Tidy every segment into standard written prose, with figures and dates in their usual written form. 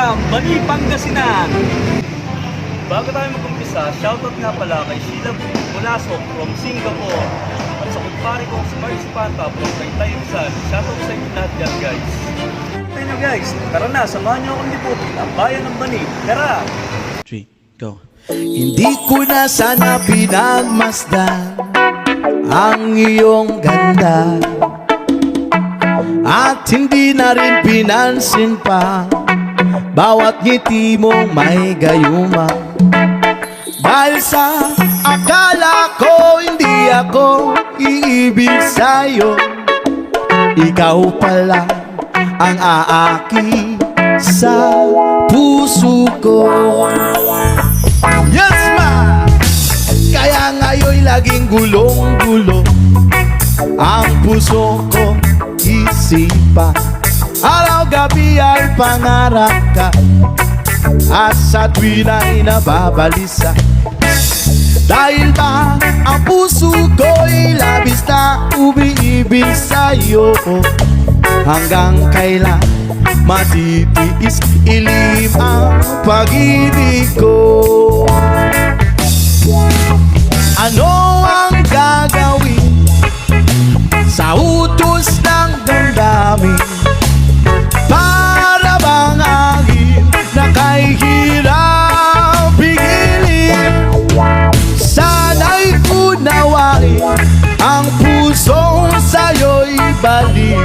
from Bani, Pangasinan. Bago tayo mag-umpisa, shoutout nga pala kay Sheila Mulasok from Singapore. At sa kumpare kong si Marcy Panta from Taytay Rizal. Shoutout sa inyo lahat yan, guys. Ayun guys, tara na, samahan niyo akong liputin ang bayan ng Bani. Tara! 3, go. Hindi ko na sana pinagmasdan ang iyong ganda, at hindi na rin pinansin pa bawat ngiti mong may gayuma. Dahil sa akala ko hindi ako iibig sa'yo, ikaw pala ang aaki sa puso ko. Yes ma! Kaya ngayon'y laging gulong-gulo ang puso ko, isipan. Araw-gabi ay pangarap ka, at sa tuwin ay nababalisa. Dahil ba ang puso ko'y labis na umiibig sa'yo, hanggang kailan matitiis ilim ang pag-ibig ko. Ano ang gagawin sa utos ng damdamin? Para bang agin na kay hirap pigilin? Sana'y unawain ang pusong sa'yo'y balik.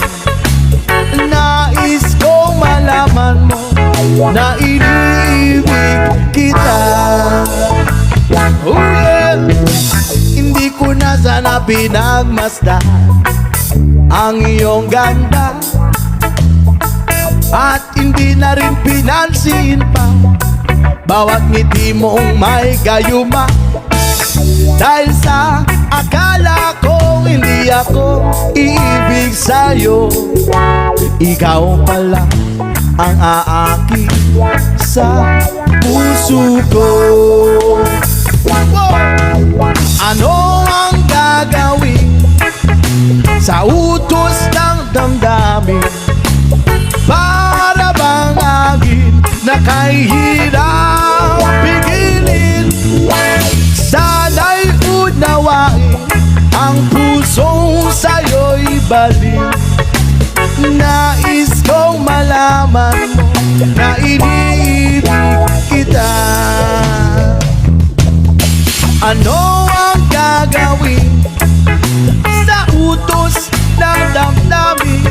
Nais kong malaman mo na iniibig kita. Oh yeah. Hindi ko na sana pinagmasdan ang iyong ganda, at hindi na rin pinansin pa bawat ngiti mong may gayuma. Dahil sa akala ko hindi ako iibig sa'yo, ikaw pala ang aaki sa puso ko. Ano ang gagawin sa utos ng damdamin? Para bang agin na kay hirap pigilin? Sana'y unawain ang pusong sa'yo'y balik. Nais kong malaman mo na iniibig kita. Ano ang gagawin sa utos ng damdamin?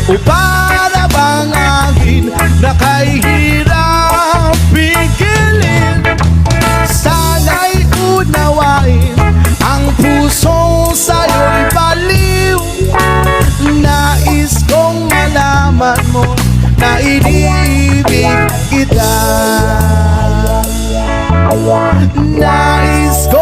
O para bang agin na kay hirap pigilin? Sana'y unawain ang pusong sa'yo'y baliw. Nais kong malaman mo na iniibig kita. Nais ko